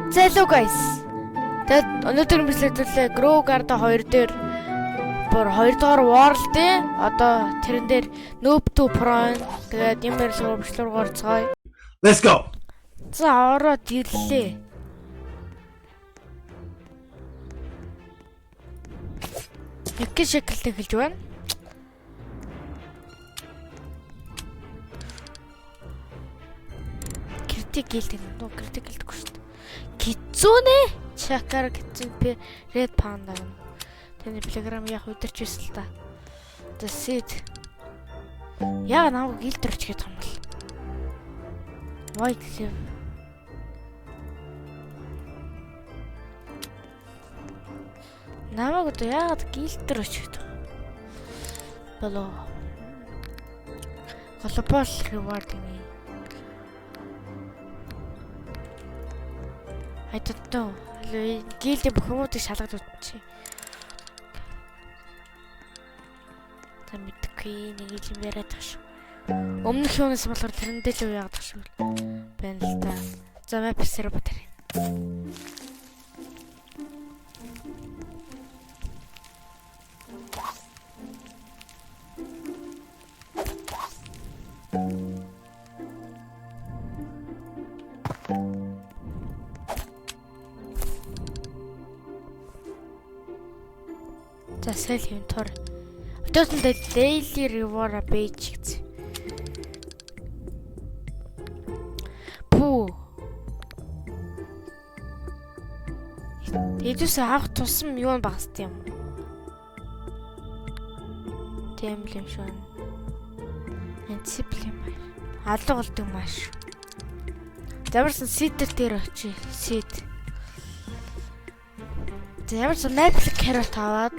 Hello guys. Тэгээд өнөөдөр мэдлэгдүүлээ Grow Garden 2 дээр бүр 2 дугаар World-ийн одоо тэрэн дээр Noob to Pro тэгээд ямар сурвалжлуугаар орцгоё. Let's go. За ороод ирлээ. Нэг шекэлтэй хэлж байна. Критик гэлдэггүй шүү дээ. Кицүнэ чакар кицүн Red Panda. Тэний плеграм яг өдөрч байсан л та. The Seed. Яа намайг гэлдэрч гээд юм бол. White Live. Намайг одоо яагаад гэлдэрч гээд болоо. Global reward ini. I don't know. Гилдийн бүх хүмүүстийг шалгаж үзчихье. Та мэдгүй нэг юм яриад тах шүү. Өмнөх юунаас болохоор тэрэндээ л яагаад тах шүү байна л та. За map сервер батарей. За сэл инвентор. Өдөөсөндөө daily reward page гэсэн. Пүү. Эдээс авах тусам юу багсд юм. Тийм л юм шүү. Антиплем. Алга болдог маш. Замарсан seed дээр очие. Seed. Замарсан maple carrot аваад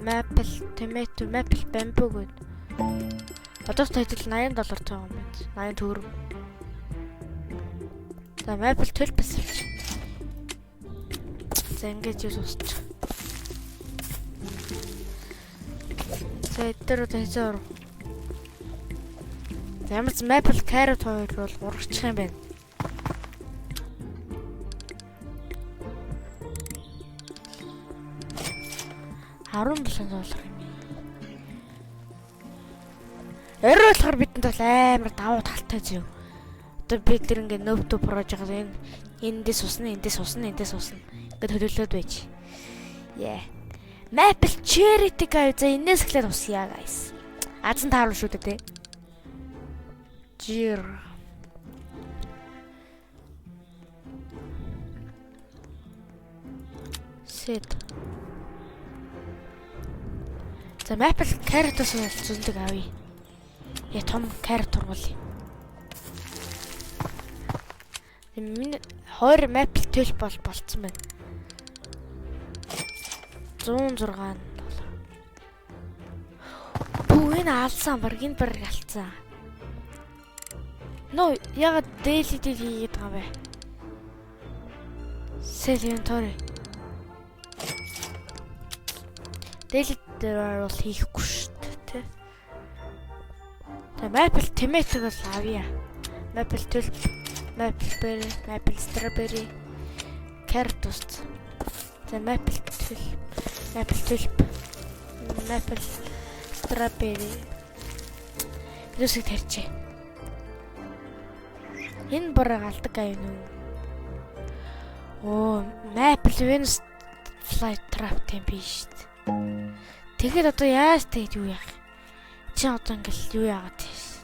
maple tomato maple bamboo гээд. Одоо тайтал $80 цаа юм байна. 80 төгрөг. За maple төлбөс авч. За ингэж юу суусч. За эдгээр тайзаар. Ямарч maple carrot хоёр бол урагчих юм байна. $17 юм. Орой болохоор бидэнд бол амар давуу талтай зөө. Одоо бид тэр ингээ Noob to Pro жагаад эндээс сусна. Ингээд хөлөөлөд байж. Yeah. Maple cherry-тэй гай за энэс эхлээд усъя guys. Азан таарал шүү дээ. Жир. Set. За maple carrot-ос зөндөг авъя. Я том carrot тургуулъя. Миний 2 maple төлб болцсон байна. $106. Бүү энэ алсан баг энэ баг алдсан. Но ягаад daily хийгээд байгаа бэ? Sell inventory. Daily дээр бол хийхгүй шүү дээ. Тэгээ maple tomato бол авъя. Maple tulip, maple berry, maple strawberry, carrot toast. За maple tulip, maple strawberry. Юусыг тарьчээ. Энэ бараг алдаг аюу нү. Оо, maple Venus fly trap тийм биш шүү дээ. Тэгэхэд одоо яаж тэгээд юу яах? Чи одоо ингээл юу яагаад тийш?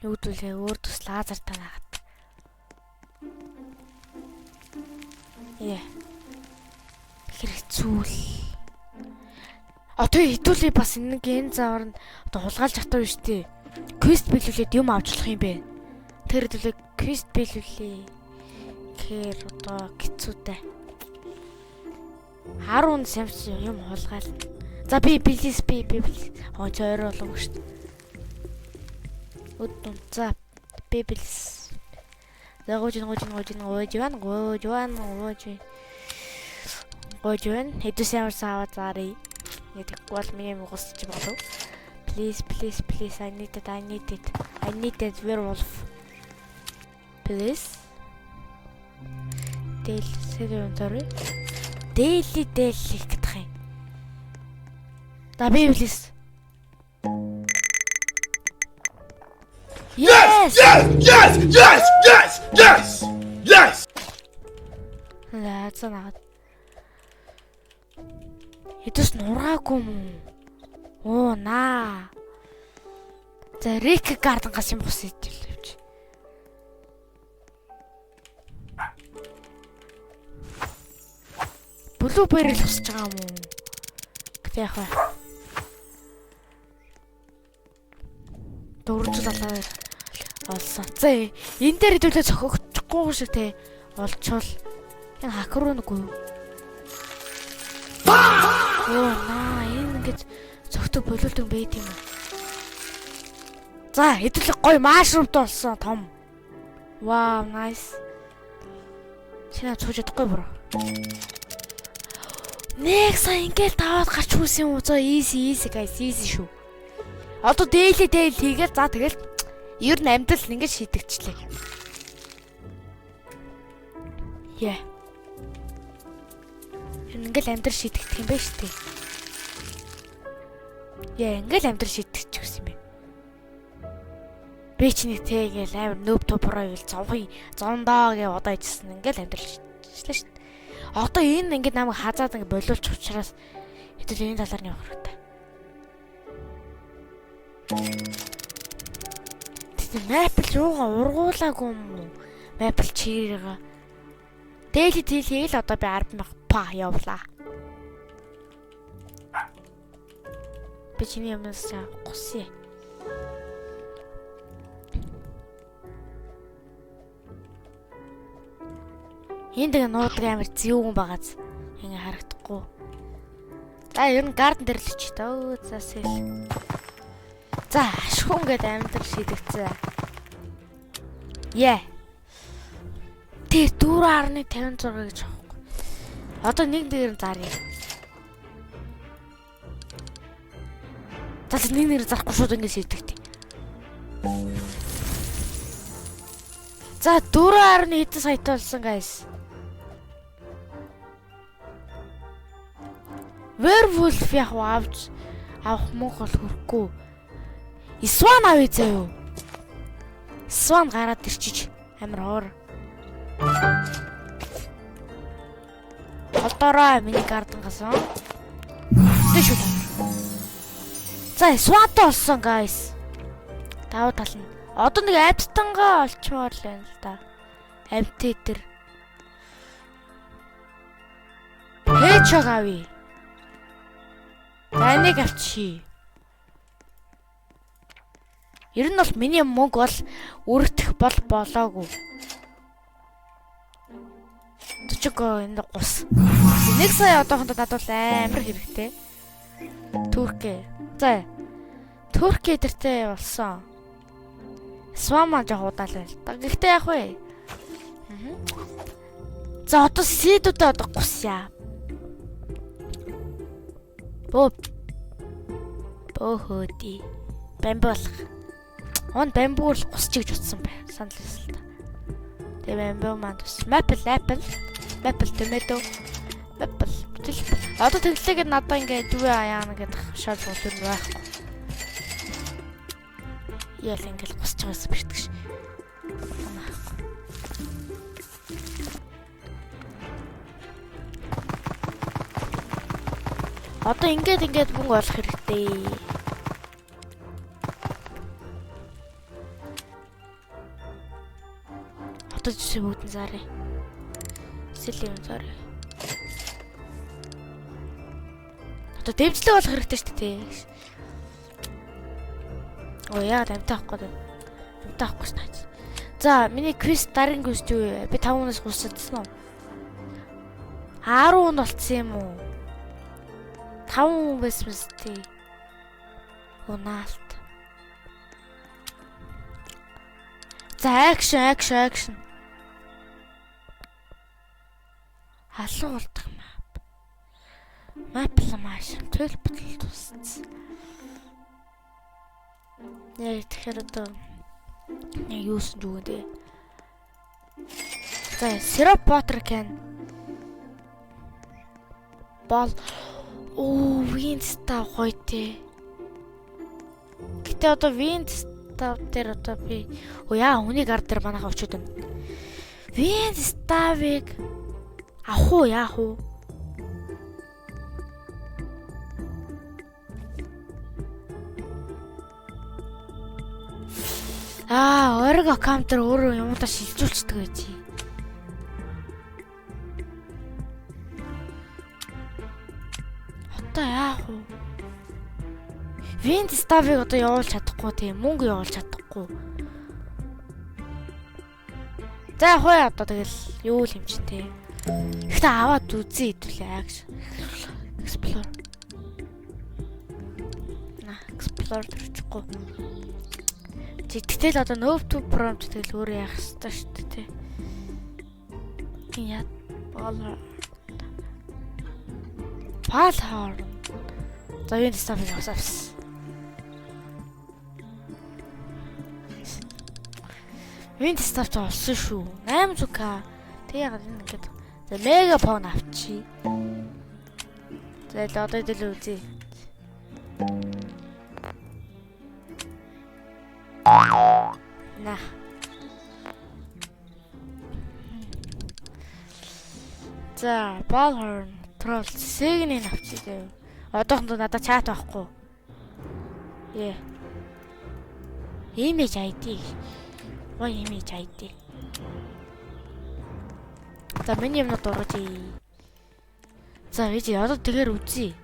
Юудүүлээ өөр тус лазер танаад. Хэцүүл. Одоо хитүүлээ бас нэг энэ заавар нь одоо хулгайлж хатав шүү дээ. Quest биелүүлээд юм авчлах юм бэ? Тэр хэдүүлээ quest биелүүлээ. Хэр одоо хэцүүтэй. 10 самс юм хулгаал. За би please. Хоо цойроо болов шүү дээ. Өдөн за би please. За гоожин. Хэдүүс ямар саваа заарыг. Ядаг бол миний мөгөсч болов. Please. I need it. I need that werewolf. Please. Daily гэх юм. Да би билээс. Yes! Лаацаа. Хэдээс нураагүй юм. Оо наа. За Рик Гарденгаас юм бус идэлвч. Блуберри л хүсэж байгаа юм уу? Гэтэ яг бай. Дөрөв жил олсон. За энэ дээр хэдүүлээ цохогдохгүй шиг те олчвол энэ хакер руу нүггүй. Оо наа энэ ингэж цогтөг болуулдаг байт юм аа. За хэдүүлээ гоё машрумд олсон том. Вау nice. Чиний цууж чадахгүй бро. Нэг сая ингээл таваад гарч хүсэн юм уу? За easy guys easy шүү. Одоо daily хийгээл за тэгэл ер нь амьдрал ингэж шийдэгчлээ. Яа. Ингээл амьдрал шийдэгдэх юм байна шүү дээ. Яа ингээл амьдрал шийдэгч гэсэн юм бэ. Би ч нэг тэгээл амар нөөб тупроо гэл зондоо гэ удаа ичсэн ингээл амьдрал шийдчихлээ шүү дээ. Одоо энэ ингээд намайг хазаад ингээд болиулчих учраас хэдүүл энэ талаар нь явах хэрэгтэй. Тэгвэл Maple юугаа ургуулаагүй юм уу? Maple чирээга. Daily хийгээл одоо би 10,000 па явлаа. Би чиний юмнаас гусъя. Энд нэг нуудаг амар зүүн байгааз ингээ харагдахгүй. За ер нь гарден дээр л чи төө засэл. За ашгүй ингээд амьдрал шийдэгцээ. Яа. Тэр 4.56 гэж аахгүй. Одоо нэг дээр заръя. За нэг нэр зарахгүй шууд ингээд шийдэгтэй. За 4.1 сая болсон guys. Werewolf яг авах мохол хөрөхгүй. Swan авъя заяа. Swan гараад ирчиж амар хоор. Одоороо миний гардангаас. Дэшүү. За Swan-тай болсон guys. Давуу тал нь. Одоо нэг амьтангаа олчмоор л байна л да. Амьтээ дээр. Хэчэг авъя. Таныг авчи. Ер нь бол миний мөнгө бол өргөх болоогүй. Төчгөө энэ гус. 1 сая одоохондоо надад амар хэрэгтэй. Туркэ. За. Туркэ дэртэй болсон. Свама жоо удаалаа л да. Гэхдээ яг вэ. За одоо сидүүдээ одоо гусъя. Бөөдий. Бамбу болох. Он бамбу л гусч гэж утсан бай. Санал л та. Тэгээ бамбу маань тус. Maple tomato. Maple. Одоо тэглээгээд надаа ингээд юу яана гэдэг шал бол юм байхгүй. Ял ингээд гусч байгаас бэртгш. Одоо ингээд мөнгө олох хэрэгтэй. Одоо жишээ бүгдэн зарыг. Сэлэм зарыг. Одоо дэмжлэг болох хэрэгтэй шүү дээ. Оо яа дамтаахгүй шнаач. За миний квест дараагийн квест юу вэ? Би 5 хүнээс гусцсан уу? 10 хүн болцсон юм уу? 5 хүн байсан мэт. Унаалт. За action. Халуун болдог map. Maple маш 12 битэл тусцсан. Яг тэгэхээр одоо юусэн зүгэн дээ. За Syrup Water can. Бол Windstar гоё те. Гэтэ одоо Windstar дээр одоо би үнийг ар дээр манайхаа өчөөд байна. Windstar-ыг авах уу яах уу? Ориг аккаунт дээр өөрөө юмудаа шилжүүлчихдэг байж. Одоо яах вэ? Windstar-ыг одоо явуулж чадахгүй тийм мөнгө явуулж чадахгүй. За яг хөө одоо тэгэл юу л юм чи те. Ихтэй аваад үзье хэвлээ гэж. Explore. Explore төрчихгүй. Тэгтэл одоо Nove2 prompt тэгэл өөр яах ёстой шүү дээ те. Яа Палхаар. За Windstar-ыг авсаас. Windstar ч олсон шүү. 800k. Тэг яагаад энэ ингээд за мегафон авчи. За л одоо идэл үзье. На. За Ballhorn Troll Sign-ийг авчи. Одоохондоо надад чат байхгүй. Image ID. Image ID. За миний юмнууд ургаж ий. За виж одоо тэгээр үзье.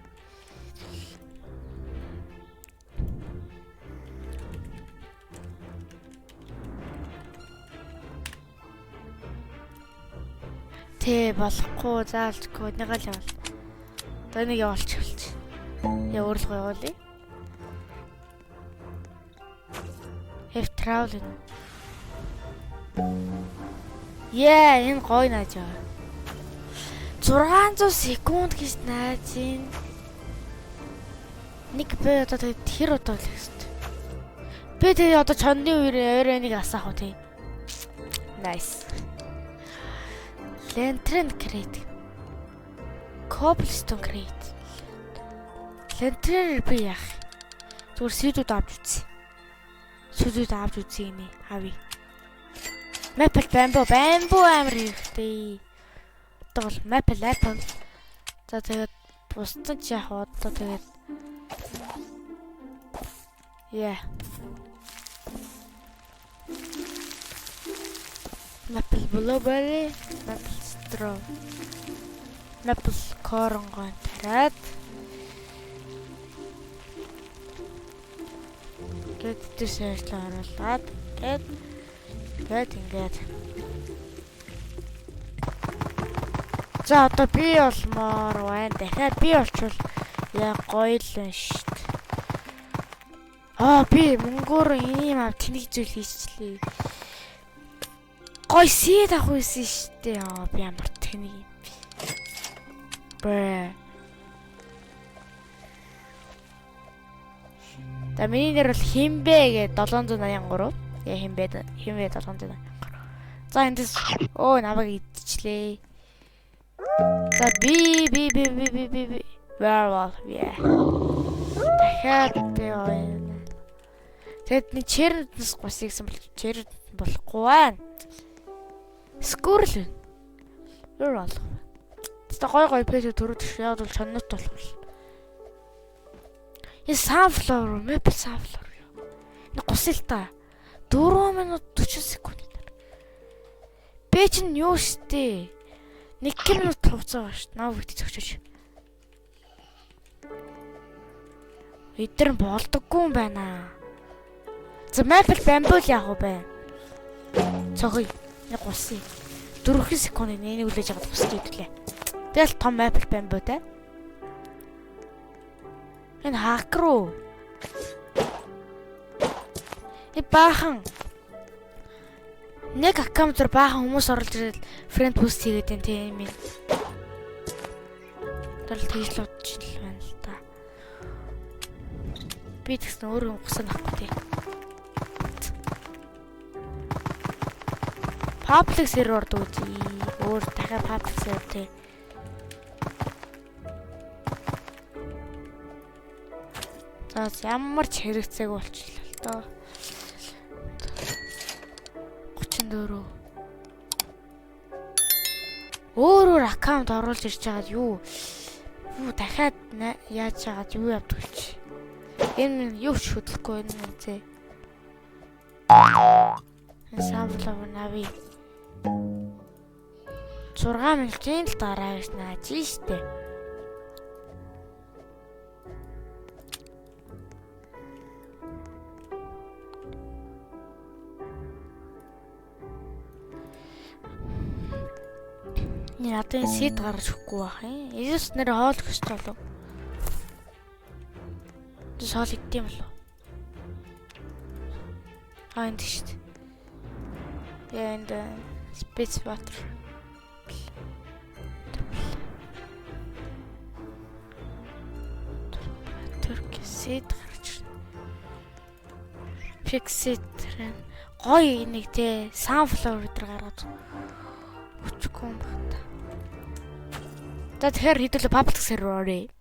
Тэ болохгүй заалчгүй нэг л явал. Одоо нэг явуулчих. Явуулга явуулъя. If traveling. Энэ гоё нааж байгаа. 600 секунд гэж нааж ин. Нэг би одоо тэр удаа л хэвчээ. Би тэгээ одоо чонны үеэр нэг асаах уу тий. Nice. Lantern crate. Cobblestone crate. Lantern би яах. Зүгээр сэдүүд авч үзье. Сэдүүд авч үзье нэ. Авъя. Maple bamboo амар хэрэгтэй. Одоо бол maple apple. За тэгээд бусдад ч яах вэ? Одоо тэгээд Maple blueberry, maple straw, maple коронгон тараад гэдэг сэжлээ оруулаад ингээд за одоо би болмоор байна. Дахиад би болчвол яа гоё л байна шүү дээ. Би мөнгөөр ийм тэнэг зүйл хийчихлээ. Гой сид авах байсан шүү дээ. Би ямар тэнэг юм бэ. За миний нэр бол Химбэ гэ 783. Химбэ 783. За эндээс намайг идчихлээ. За би werewolf дахиад би тэгэд нэг чернэс гусигсан бол чернэс болохгүй байна. Squirrel. Werewolf. Тэ гой пэйж төрөдөж яад бол чоннот болох. Sunflower, maple sunflower. Нэг гусэл та 4 минут 40 секунд. Би чинь юу штэ? 1 минут хугацаа ба штэ. Наа бүгд зөгчөж. Эдгээр болдоггүй юм байна. За maple bamboo яах вэ? Цогёо. Нэг гусыг 4 секунд энийг үлээж аваад тусч идэвлээ. Тэгэл том maple bamboo те. Энэ хакер уу? Баахан нэг аккаунтаар баахан хүмүүс орж ирэл фрэнд пост хийгээд байна тийм юм. Тэгэл тэгж л бодож байна л та. Би тэгсэн өөрөө гусан авахгүй тий. Public server дүүзий. Өөр дахиад public server тий. За ямар ч хэрэгцээг болчихлоо л доо. 34. Өөр аккаунт оруулж ирж байгаад юу дахиад яаж чагаад юу явдаг чи. Энэ юу ч хөдлөхгүй энэ үзээ. Самплав нави 6 минутын л дараа гэж нааж штэ. Ятын сет гарч өгөхгүй бах юм. Эс нэр хоол гэж болов. Тэс хоол идэм болов. Энд шүү дээ. And space water. Turkey сет гарч. Fix it. Гой нэг те sunflower өдр гаргаад өчгүй юм байна. За тэгэхээр хэдүүлээ public server оръё.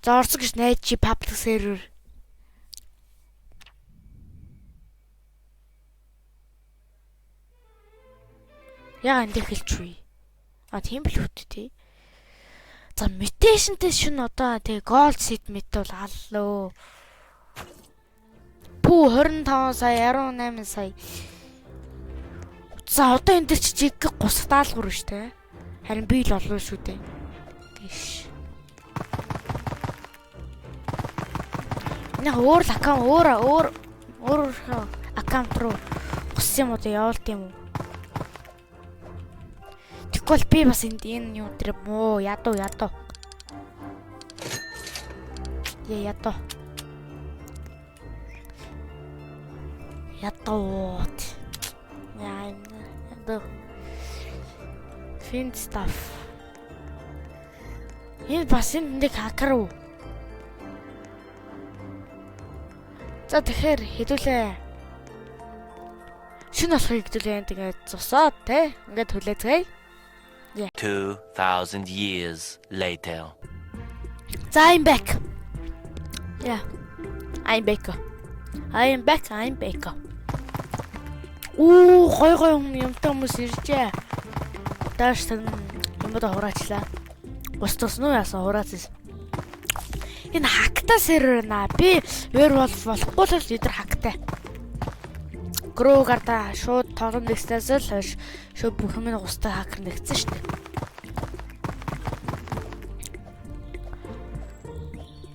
За орсон гэж найд чи public server. Яа энэ хэлчихвээ. Тийм л үү тий. За mutation-тэй шин одоо тий gold seed мэт бол аллоо. Пүү 25 сая 18 сая. За одоо энэ дэр чи жиг 30 даалгавар шүү дээ. Харин би л олно шүү дээ. Гиш. Нэг өөр аккаунт өөр аккаунт руу гусан юм уу явуулт юм уу? Тэгвэл би бас энэ юу тэр муу ядуу. Ядуу. Ядуу. Яа Fin stuff. Энэ бас нэг хакер уу? За тэгэхээр хэдүүлээ. Шинэ болохыг хэдүүлээ тэгээд зусаад те. Ингээд хүлээцгээе. 2000 years later. За I'm back. Yeah. I'm back. Гой юмтай хүмүүс иржээ. Дааш тань юмд хураачлаа. Устсан уу яасан хураацсан. Энэ хакта сервер наа. Би werewolf болохгүй л өдр хактай. Груугарда шууд тоглоом нэгснээс л хойш шууд бүх юм густай хакер нэгсэн шүү дээ.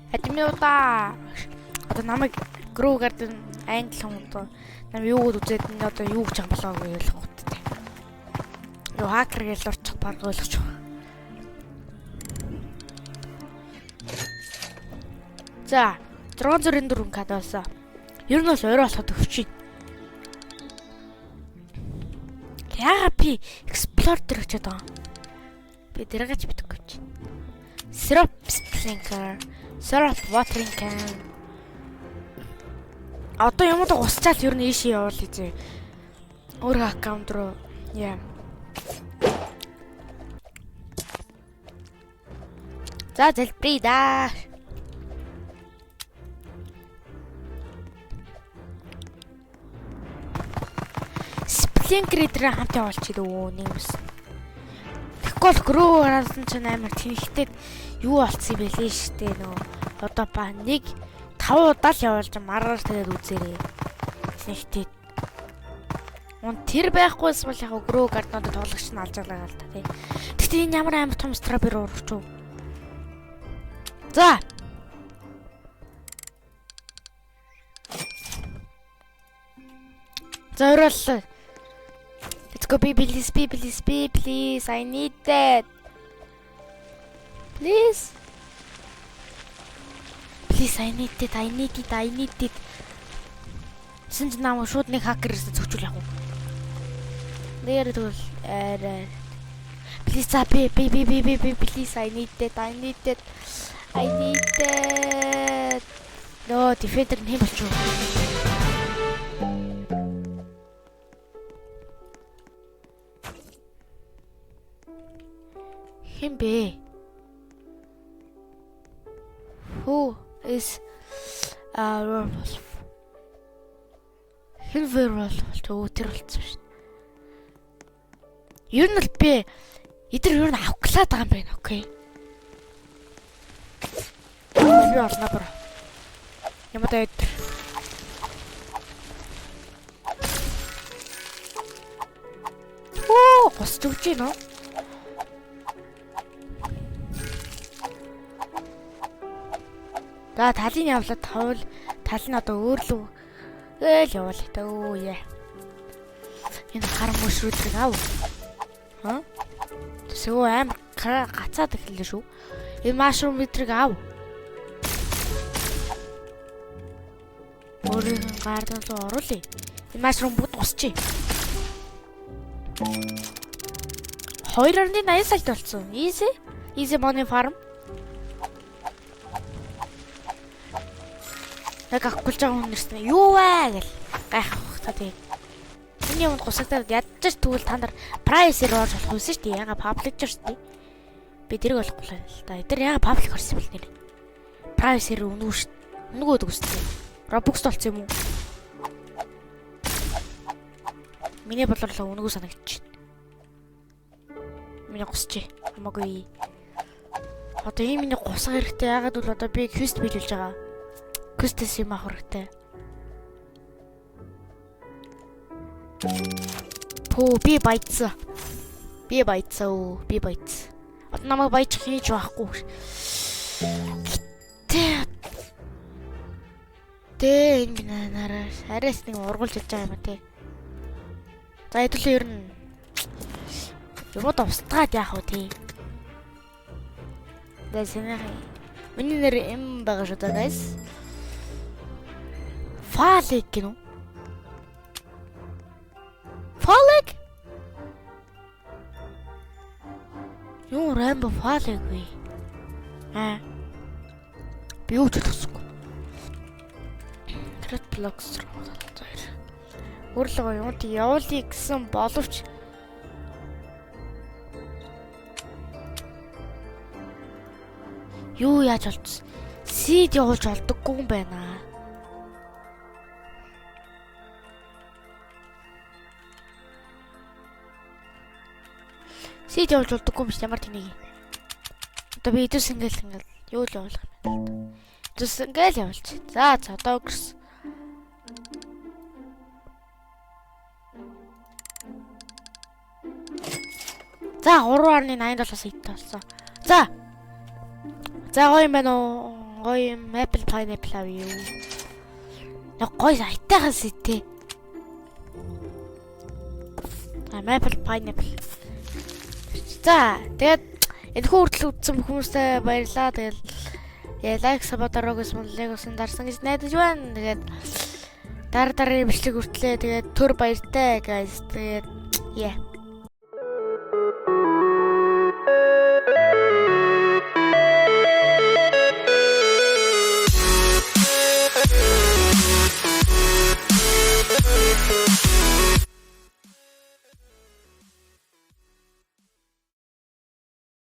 Адмиута. Одоо намайг груугард англи хүмүүс нам юу үзээд энэ одоо юу гэж амблааг ойлгох утгатай. Юу хакер гэж орчих баг ойлгочих. За 604 кадаса. Ер нь бол орой болоход өвчин. Яага би explore дээр очиод байгаа. Би дэрэгч битгэв чи. Syrup sprinkler, syrup watering can. Одоо юм да гусчаал ер нь ийшээ явуул гэж. Өөр аккаунт руу яа. За залбирая да. Sprinkler хамт явуулчих дөө нэг юмс. Тэгвэл грөө хараасан чинь амар тэнхтэй юу болцсон юм бэлээ штэ нөө. Одоо ба нэг 5 удаа л явуулж маргаар тэгээд үзээрэй. Тэнхтэй. Мөн тэр байхгүйс бол яг грөө гарднууд тоглогч нь алж байгаа л та тий. Тэгтээ энэ ямар амар том стrawberry урагч юу? За. Зориуллаа. Let's go, please. I need that. Please. Please, I need it. Синж намайг шууд нэг хакерээс зөвчүүл яг уу. Нэр тэгвэл please, please, I need that. Нөө дефендер нь хэн болчих вэ? Хэн бэ? Who is a werewolf? Хэн werewolf болчих тэр болцсон шүү. Ер нь л би эдгээр ер нь авах гэлээд байгаа юм байна. Окей. Би орно бро. Ямар даа эдгээр. Оо, госч өгч гинөө. За талын явлаад тавал тал нь одоо өөр лүү гээл явал та өө яа. Энэ хар мөшрүүдийг ав. Ха? Тэсээ амар гацаад эхэллээ шүү. Энэ машрум мэдрэг ав. Өөрийн гардын руу оруулъя. Энэ машрум бүгд усчи. 2.80 сая болсон. Easy. Easy money farm. Яг авахгүй байгаа хүн нэрсэн юу вэ гэл гайхах та тийм. Миний юмд гусагдаад ядчих тэгвэл та нар прайсээр орж болох байсан шүү дээ. Яга паблик ч шүү дээ. Би тэрийг болохгүй л да. Эдгээр яга паблик орсон юм бэ нэр. Прайсээр өнгөө шүү. Өнгөө өгсөн. Robux толцсон юм уу? Миний болорлоо өнгөө санагдчих. Миний гусч. Хамаагүй. Одоо ийм миний гусах хэрэгтэй. Ягаад бол одоо би квест биелүүлж байгаа. Квестс юм авах хэрэгтэй. Пөө би баяцсан. Би баяцсан. Одоо намайг баяж хийж байхгүй. Тэ энэ нараа арайс нэг ургуулж иж байгаа юм тий. За хэдүүлээ ер нь юмд устгаад яах вэ тий. Дэсэнэ. Миний нэр юм байгаа шүү дээ guys. Фалик гинөө. Фалик? Юу Рамбо фалик вэ? Би юу ч хэлэхгүй. Трет блокс руу залцаар. Өөрлөгөө юунд явуулъя гэсэн боловч юу яаж болчихсон? Сид явуулж олдоггүй юм байна. Сид явуулж олдоггүй юм биш ямар тэнийг. Одоо би идэвс ингээл юу л явуулах юм. Идэвс ингээл явуулж. За одоо өнгөрсөн. За 3.87 сая болсон. За гоё юм байна уу? Гоё юм apple pineapple авъя юу? Яг гоё айтайхан сэтэ. Apple pineapple. За тэгээд энэхүү хүртэл үзсэн хүмүүстээ баярлалаа. Тэгээд лайк сабадарог смоллыг усан дарсан гэж найдаж байна. Тэгээд дараа бичлэг хүртлээ тэгээд төр баяртай guys. Тэгээд